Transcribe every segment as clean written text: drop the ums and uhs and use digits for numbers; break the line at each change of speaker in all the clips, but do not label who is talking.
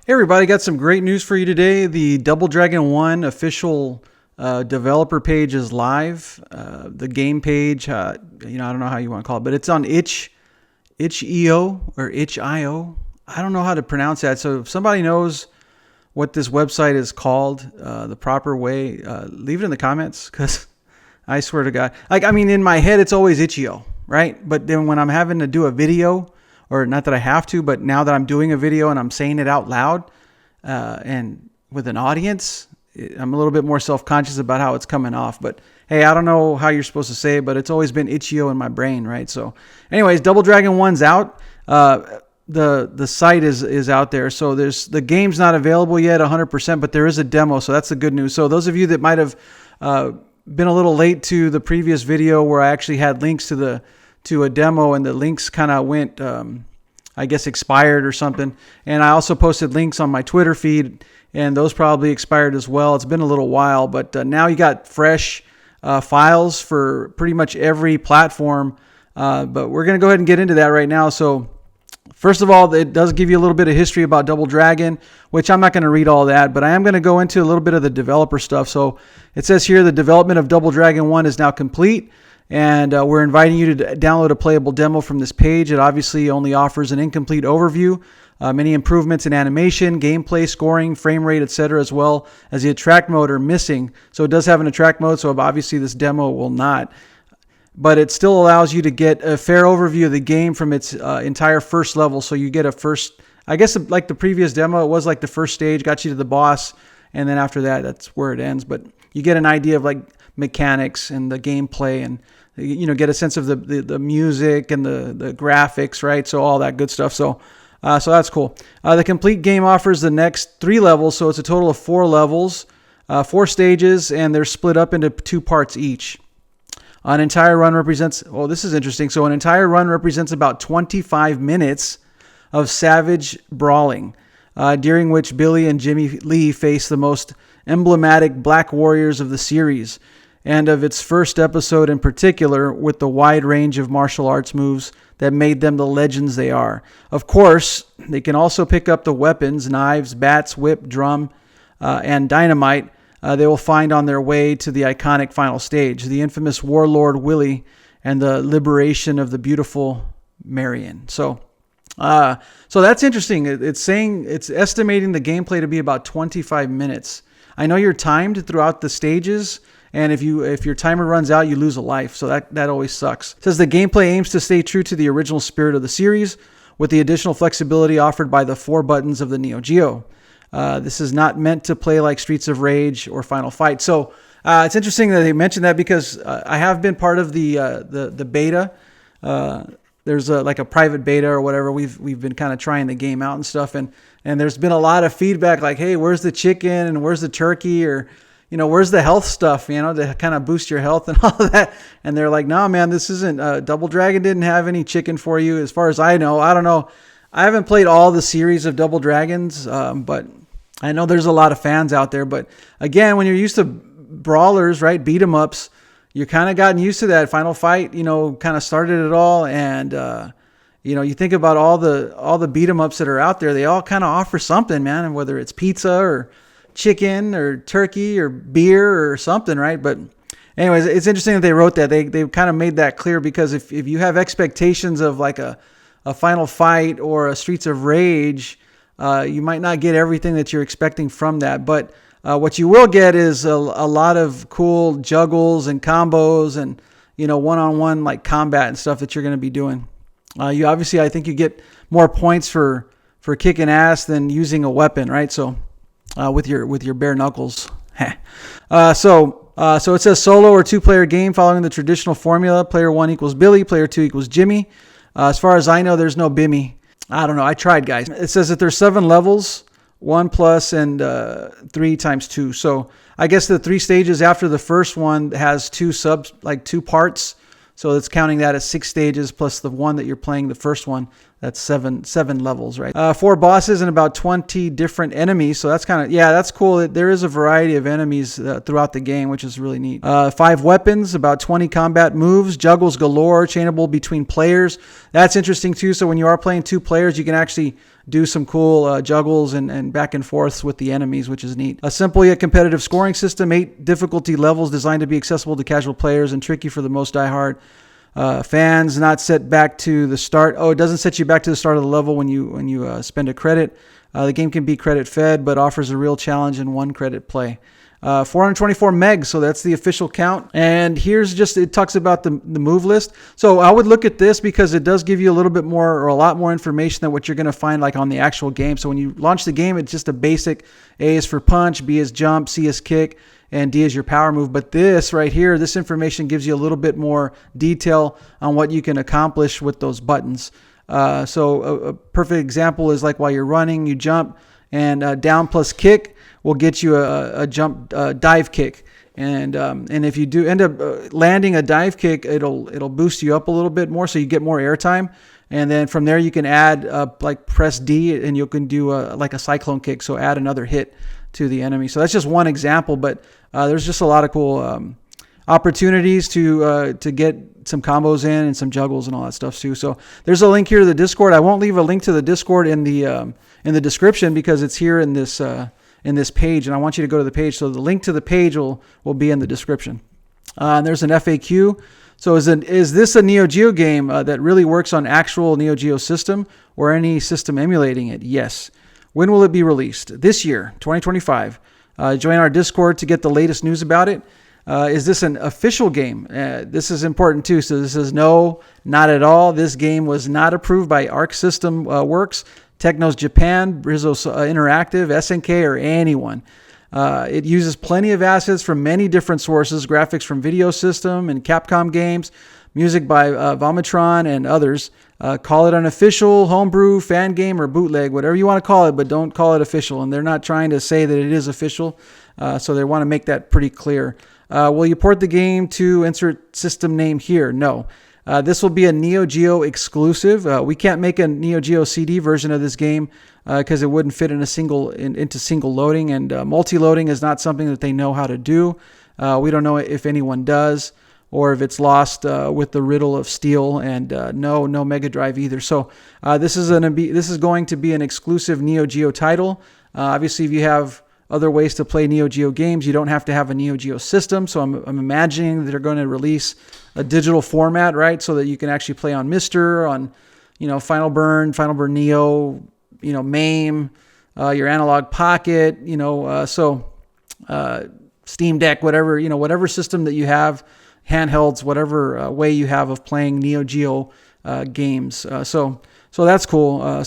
Hey everybody, got some great news for you today. The Double Dragon 1 official developer page is live. The game page, I don't know how you want to call it, but it's on itch.io or itch.io. I don't know how to pronounce that. So if somebody knows what this website is called, the proper way, leave it in the comments, because I swear to God, in my head, it's always itch.io, right? But then when I'm having to do a video, or not that I have to, but now that I'm doing a video and I'm saying it out loud and with an audience, I'm a little bit more self-conscious about how it's coming off. But hey, I don't know how you're supposed to say it, but it's always been itch.io in my brain, right? So anyways, Double Dragon 1's out. The site is out there. So the game's not available yet 100%, but there is a demo. So that's the good news. So those of you that might have been a little late to the previous video where I actually had links to a demo, and the links kind of went, expired or something. And I also posted links on my Twitter feed, and those probably expired as well. It's been a little while, but now you got fresh files for pretty much every platform. But we're going to go ahead and get into that right now. So first of all, it does give you a little bit of history about Double Dragon, which I'm not going to read all that, but I am going to go into a little bit of the developer stuff. So it says here, the development of Double Dragon 1 is now complete. And we're inviting you to download a playable demo from this page. It obviously only offers an incomplete overview, many improvements in animation, gameplay, scoring, frame rate, etc., as well as the attract mode are missing. So it does have an attract mode, so obviously this demo will not. But it still allows you to get a fair overview of the game from its entire first level. So you get a first, I guess like the previous demo, it was like the first stage, got you to the boss, and then after that, that's where it ends. But you get an idea of like mechanics and the gameplay, and get a sense of the music and the graphics, right? So all that good stuff. So that's cool. The complete game offers the next 3 levels. So it's a total of 4 levels, 4 stages, and they're split up into 2 parts each. An entire run represents, this is interesting. So an entire run represents about 25 minutes of savage brawling, during which Billy and Jimmy Lee face the most emblematic black warriors of the series, and of its first episode in particular, with the wide range of martial arts moves that made them the legends they are. Of course, they can also pick up the weapons, knives, bats, whip, drum, and dynamite they will find on their way to the iconic final stage, the infamous Warlord Willie and the liberation of the beautiful Marion. So that's interesting. It's estimating the gameplay to be about 25 minutes. I know you're timed throughout the stages, and if your timer runs out, you lose a life. So that always sucks. It says the gameplay aims to stay true to the original spirit of the series, with the additional flexibility offered by the 4 buttons of the NEOGEO. This is not meant to play like Streets of Rage or Final Fight. So it's interesting that they mentioned that, because I have been part of the beta. There's like a private beta or whatever. We've been kind of trying the game out and stuff, and there's been a lot of feedback like, hey, where's the chicken and where's the turkey, or where's the health stuff, to kind of boost your health and all of that. And they're like, no, man, this isn't, Double Dragon didn't have any chicken for you as far as I know. I don't know. I haven't played all the series of Double Dragons, but I know there's a lot of fans out there. But again, when you're used to brawlers, right, beat 'em ups, you kind of gotten used to that. Final Fight, kind of started it all. And, you think about all the beat 'em ups that are out there, they all kind of offer something, man. And whether it's pizza or chicken or turkey or beer or something, right? But anyways, it's interesting that they wrote that. They kind of made that clear, because if you have expectations of like a Final Fight or a Streets of Rage, you might not get everything that you're expecting from that. But what you will get is a lot of cool juggles and combos and one-on-one like combat and stuff that you're going to be doing. You obviously, I think you get more points for kicking ass than using a weapon, right? So with your bare knuckles. So it says solo or 2-player game following the traditional formula. Player 1 equals Billy, player 2 equals Jimmy. As far as I know, there's no Bimmy. I don't know. I tried, guys. It says that there's 7 levels, 1 plus and 3 times 2. So I guess the 3 stages after the first one has 2 subs, like 2 parts. So it's counting that as 6 stages plus the one that you're playing, the first one. That's seven levels, right? 4 bosses and about 20 different enemies. So that's kind of, yeah, that's cool. There is a variety of enemies throughout the game, which is really neat. 5 weapons, about 20 combat moves, juggles galore, chainable between players. That's interesting too. So when you are playing 2 players, you can actually do some cool juggles and back and forths with the enemies, which is neat. A simple yet competitive scoring system, 8 difficulty levels designed to be accessible to casual players and tricky for the most diehard fans. Not set back to the start. Oh, it doesn't set you back to the start of the level when you spend a credit. The game can be credit fed, but offers a real challenge in 1 credit play. 424 megs, so that's the official count. And here's just, it talks about the move list. So I would look at this because it does give you a little bit more or a lot more information than what you're going to find like on the actual game. So when you launch the game, it's just a basic A is for punch, B is jump, C is kick, and D is your power move. But this right here, this information gives you a little bit more detail on what you can accomplish with those buttons. So a perfect example is like while you're running, you jump, and down plus kick will get you a jump dive kick. And if you do end up landing a dive kick, it'll boost you up a little bit more, so you get more airtime. And then from there you can add like press D, and you can do like a cyclone kick, so add another hit to the enemy. So that's just one example, but there's just a lot of cool opportunities to get some combos in and some juggles and all that stuff too. So there's a link here to the Discord. I won't leave a link to the Discord in the description because it's here in this page, and I want you to go to the page. So the link to the page will be in the description. And there's an FAQ. So is this a NEOGEO game that really works on actual NEOGEO system or any system emulating it? Yes. When will it be released? This year, 2025. Join our Discord to get the latest news about it. Is this an official game? This is important too. So this is no, not at all. This game was not approved by Arc System Works, Technos Japan, Brizos Interactive, SNK, or anyone. It uses plenty of assets from many different sources, graphics from Video System and Capcom games, music by Vomitron and others. Call it an official, homebrew, fan game, or bootleg, whatever you want to call it, but don't call it official. And they're not trying to say that it is official, so they want to make that pretty clear. Will you port the game to insert system name here? No. This will be a NEOGEO exclusive. We can't make a NEOGEO CD version of this game because it wouldn't fit in into single loading, and multi-loading is not something that they know how to do. We don't know if anyone does, or if it's lost with the riddle of steel, and no Mega Drive either. So this is going to be an exclusive NEOGEO title. Obviously, if you have other ways to play NEOGEO games, you don't have to have a NEOGEO system. So I'm imagining that they're going to release a digital format, right? So that you can actually play on Mister, on, Final Burn Neo, MAME, your Analog Pocket, Steam Deck, whatever, whatever system that you have, handhelds, whatever way you have of playing NEOGEO games. So that's cool.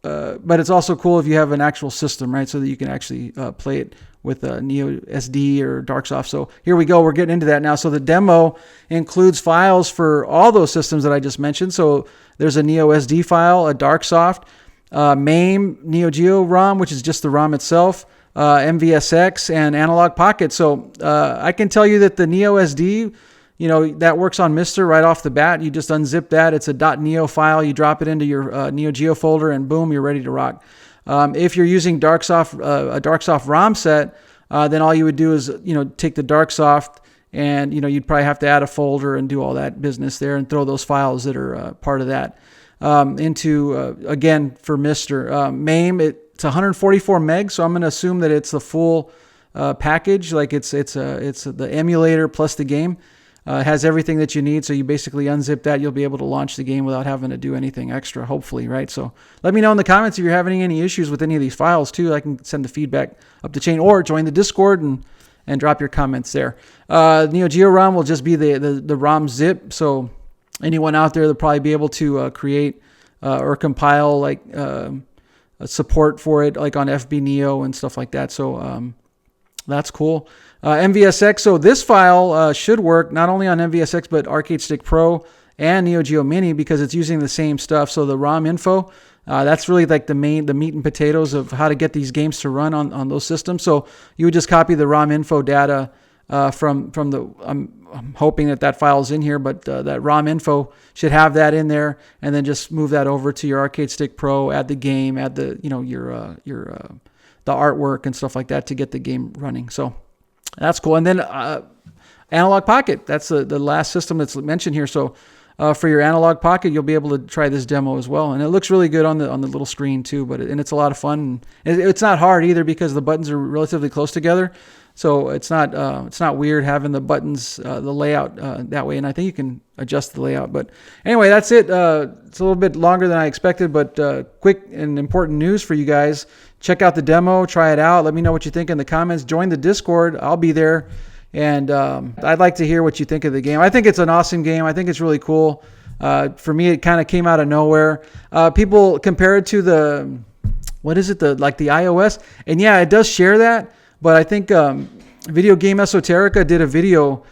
But it's also cool if you have an actual system, right? So that you can actually play it with a Neo SD or DarkSoft. So here we go. We're getting into that now. So the demo includes files for all those systems that I just mentioned. So there's a Neo SD file, a DarkSoft, MAME, NEOGEO ROM, which is just the ROM itself, MVSX, and Analog Pocket. So I can tell you that the Neo SD, that works on Mister right off the bat. You just unzip that. It's a .neo file. You drop it into your NEOGEO folder, and boom, you're ready to rock. If you're using DarkSoft, a DarkSoft ROM set, then all you would do is, take the DarkSoft, and, you'd probably have to add a folder and do all that business there and throw those files that are part of that into, again, for Mister. MAME, it's 144 megs, so I'm going to assume that it's the full package. Like it's the emulator plus the game. It has everything that you need, so you basically unzip that. You'll be able to launch the game without having to do anything extra, hopefully, right? So let me know in the comments if you're having any issues with any of these files, too. I can send the feedback up the chain, or join the Discord and drop your comments there. NEOGEO ROM will just be the ROM zip, so anyone out there will probably be able to create or compile like support for it, like on FB Neo and stuff like that. So that's cool. MVSX, so this file should work not only on MVSX, but Arcade Stick Pro and NEOGEO Mini, because it's using the same stuff. So the ROM info, that's really like the meat and potatoes of how to get these games to run on those systems. So you would just copy the ROM info data from the, I'm hoping that file's in here, but that ROM info should have that in there, and then just move that over to your Arcade Stick Pro, add the game, add the the artwork and stuff like that to get the game running. So that's cool. And then Analog Pocket, that's the last system that's mentioned here. So for your Analog Pocket, you'll be able to try this demo as well, and it looks really good on the little screen too. And it's a lot of fun. It's not hard either because the buttons are relatively close together. So it's not weird having the buttons, the layout that way. And I think you can adjust the layout. But anyway, that's it. It's a little bit longer than I expected, but quick and important news for you guys. Check out the demo, try it out. Let me know what you think in the comments. Join the Discord. I'll be there. And I'd like to hear what you think of the game. I think it's an awesome game. I think it's really cool. For me, it kind of came out of nowhere. People compare it to the iOS. And yeah, it does share that. But I think Video Game Esoterica did a video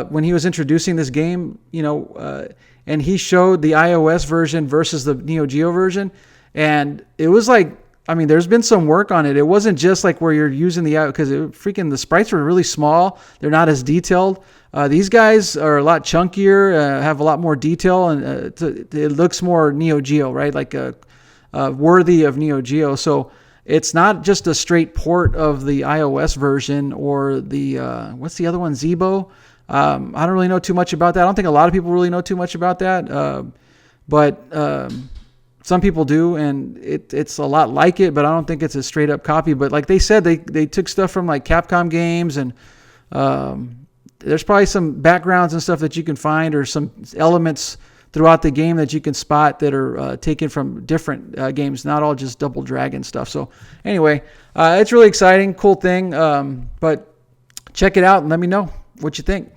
when he was introducing this game, and he showed the iOS version versus the NEOGEO version. And it was like, I mean, there's been some work on it. It wasn't just like where you're using because the sprites were really small. They're not as detailed. These guys are a lot chunkier, have a lot more detail, and it looks more NEOGEO, right? Like worthy of NEOGEO. So it's not just a straight port of the iOS version or the, what's the other one, Zebo? I don't really know too much about that. I don't think a lot of people really know too much about that. But some people do, and it's a lot like it, but I don't think it's a straight up copy. But like they said, they took stuff from like Capcom games, and there's probably some backgrounds and stuff that you can find, or some elements throughout the game that you can spot that are taken from different games, not all just Double Dragon stuff. So anyway, it's really exciting, cool thing. But check it out and let me know what you think.